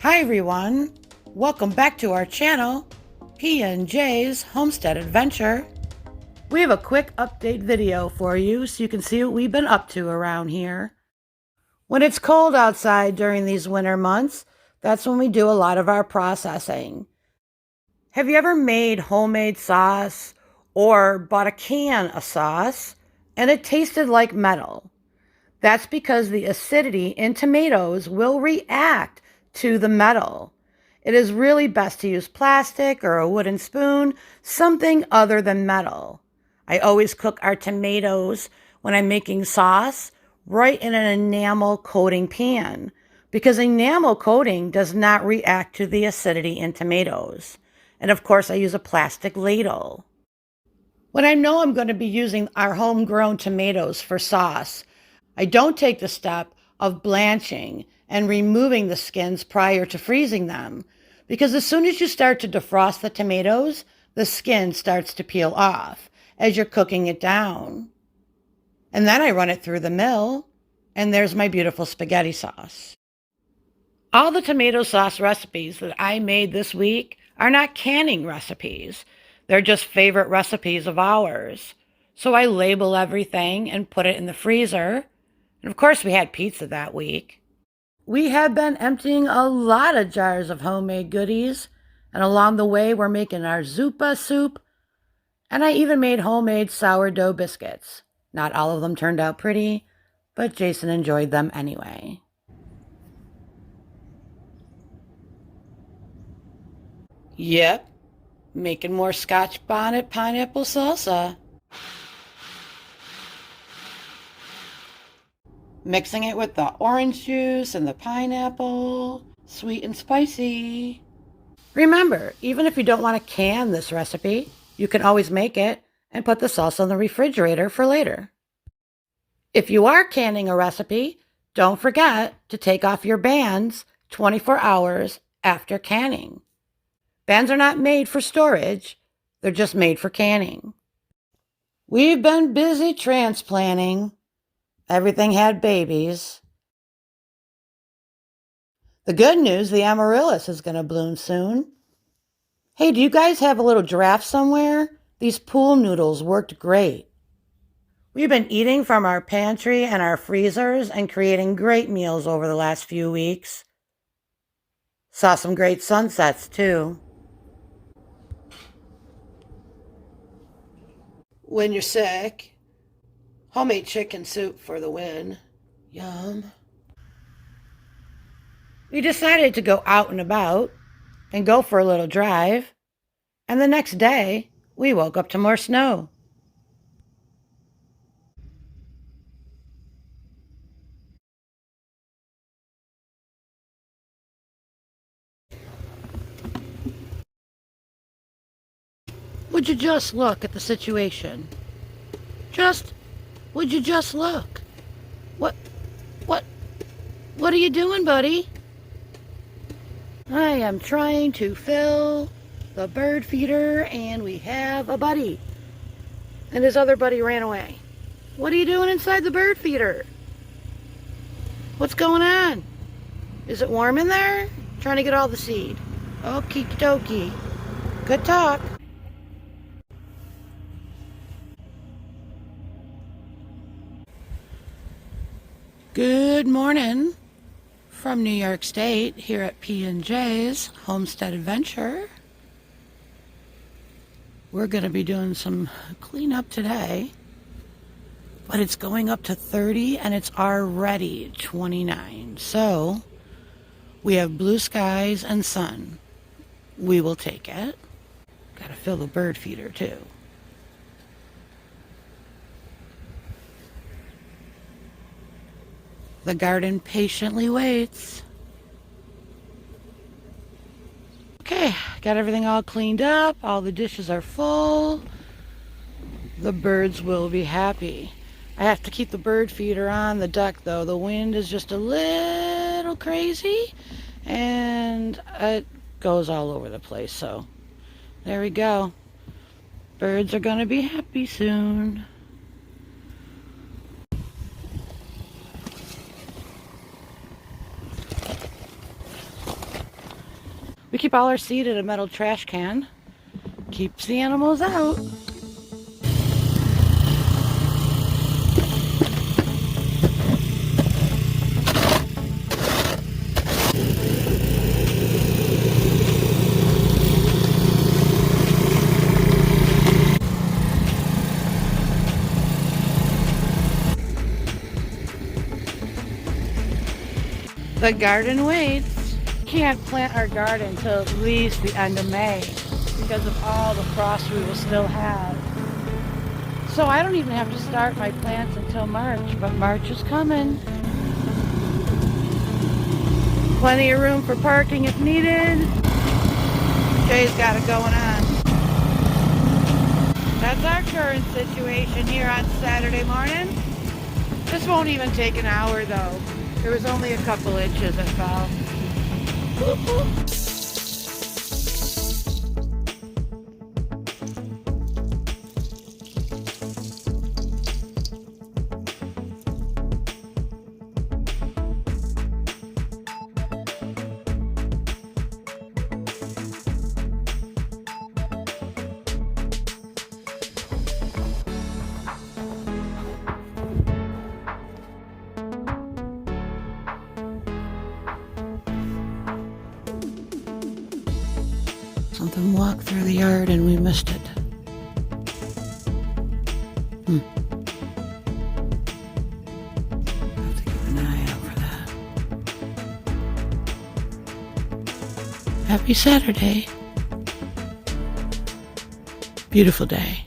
Hi everyone, welcome back to our channel, P&J's Homestead Adventure. We have a quick update video for you so you can see what we've been up to around here. When it's cold outside during these winter months, that's when we do a lot of our processing. Have you ever made homemade sauce or bought a can of sauce and it tasted like metal? That's because the acidity in tomatoes will react to the metal. It is really best to use plastic or a wooden spoon, something other than metal. I always cook our tomatoes when I'm making sauce right in an enamel coating pan because enamel coating does not react to the acidity in tomatoes. And of course, I use a plastic ladle. When I know I'm going to be using our homegrown tomatoes for sauce, I don't take the step of blanching and removing the skins prior to freezing them, because as soon as you start to defrost the tomatoes, the skin starts to peel off as you're cooking it down. And then I run it through the mill, and there's my beautiful spaghetti sauce. All the tomato sauce recipes that I made this week are not canning recipes. They're just favorite recipes of ours. So I label everything and put it in the freezer. And of course, we had pizza that week. We have been emptying a lot of jars of homemade goodies, and along the way, we're making our zuppa soup, and I even made homemade sourdough biscuits. Not all of them turned out pretty, but Jason enjoyed them anyway. Yep, making more Scotch bonnet pineapple salsa. Mixing it with the orange juice and the pineapple, sweet and spicy. Remember, even if you don't want to can this recipe, you can always make it and put the salsa in the refrigerator for later. If you are canning a recipe, don't forget to take off your bands 24 hours after canning. Bands are not made for storage, they're just made for canning. We've been busy transplanting. Everything had babies. The good news, the amaryllis is going to bloom soon. Hey, do you guys have a little draft somewhere? These pool noodles worked great. We've been eating from our pantry and our freezers and creating great meals over the last few weeks. Saw some great sunsets, too. When you're sick, homemade chicken soup for the win. Yum. We decided to go out and about and go for a little drive. And the next day, we woke up to more snow. Would you just look at the situation? Would you just look? What are you doing, buddy? I am trying to fill the bird feeder, and we have a buddy. And his other buddy ran away. What are you doing inside the bird feeder? What's going on? Is it warm in there? Trying to get all the seed. Okie dokie. Good talk. Good morning from New York State here at P&J's Homestead Adventure. We're going to be doing some cleanup today, but it's going up to 30 and it's already 29. So we have blue skies and sun. We will take it. Got to fill the bird feeder too. The garden patiently waits. Okay, got everything all cleaned up. All the dishes are full. The birds will be happy. I have to keep the bird feeder on the deck though. The wind is just a little crazy and it goes all over the place. So there we go. Birds are going to be happy soon. We keep all our seed in a metal trash can. Keeps the animals out. The garden waits. Can't plant our garden till at least the end of May because of all the frost we will still have. So I don't even have to start my plants until March, but March is coming. Plenty of room for parking if needed. Jay's got it going on. That's our current situation here on Saturday morning. This won't even take an hour though. There was only a couple inches that fell. Something walked through the yard and we missed it. Have to keep an eye out for that. Happy Saturday. Beautiful day.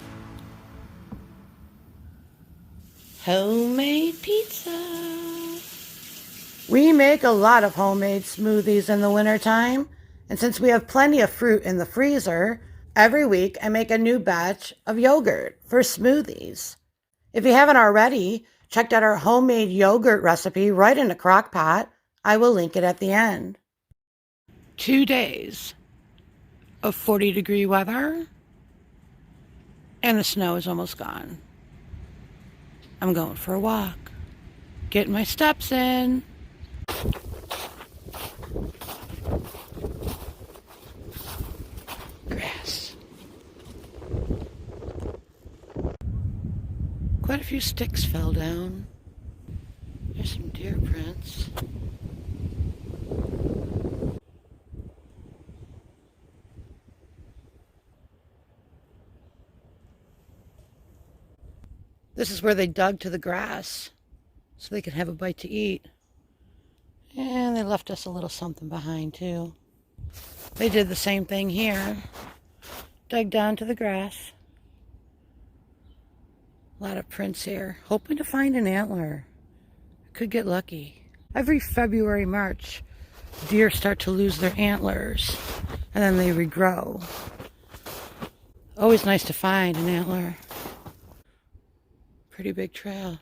Homemade pizza. We make a lot of homemade smoothies in the wintertime. And since we have plenty of fruit in the freezer, every week I make a new batch of yogurt for smoothies. If you haven't already, check out our homemade yogurt recipe right in the crock pot. I will link it at the end. 2 days of 40-degree weather, and the snow is almost gone. I'm going for a walk, getting my steps in. Grass. Quite a few sticks fell down. There's some deer prints. This is where they dug to the grass so they could have a bite to eat. And they left us a little something behind too. They did the same thing here. Dug down to the grass. A lot of prints here. Hoping to find an antler. Could get lucky. Every February, March, deer start to lose their antlers and then they regrow. Always nice to find an antler. Pretty big trail.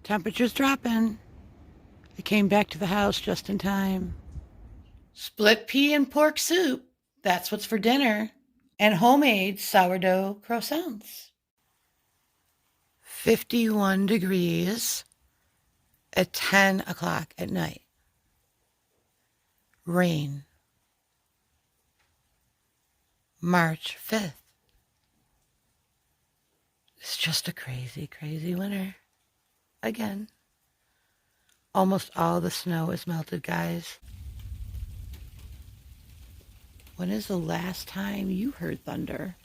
Temperature's dropping. I came back to the house just in time. Split pea and pork soup. That's what's for dinner. And homemade sourdough croissants. 51 degrees at 10 o'clock at night. Rain. March 5th. It's just a crazy, crazy winter. Again. Almost all the snow is melted, guys. When is the last time you heard thunder?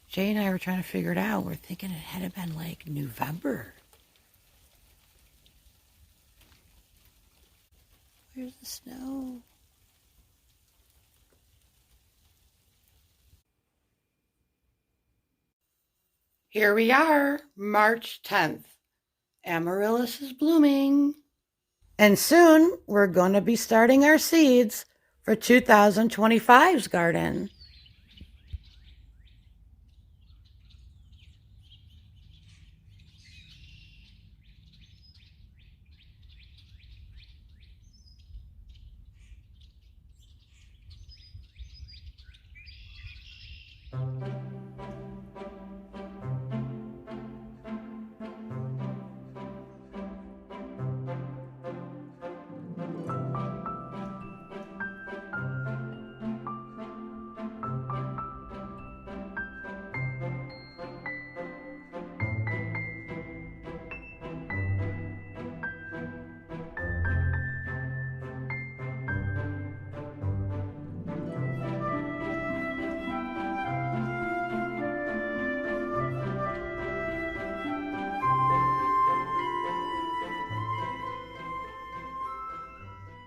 Jay and I were trying to figure it out. We're thinking it had been like November. Where's the snow? Here we are, March 10th. Amaryllis is blooming. And soon we're going to be starting our seeds for 2025's garden.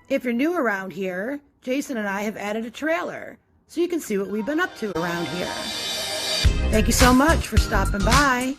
If you're new around here, Jason and I have added a trailer so you can see what we've been up to around here. Thank you so much for stopping by.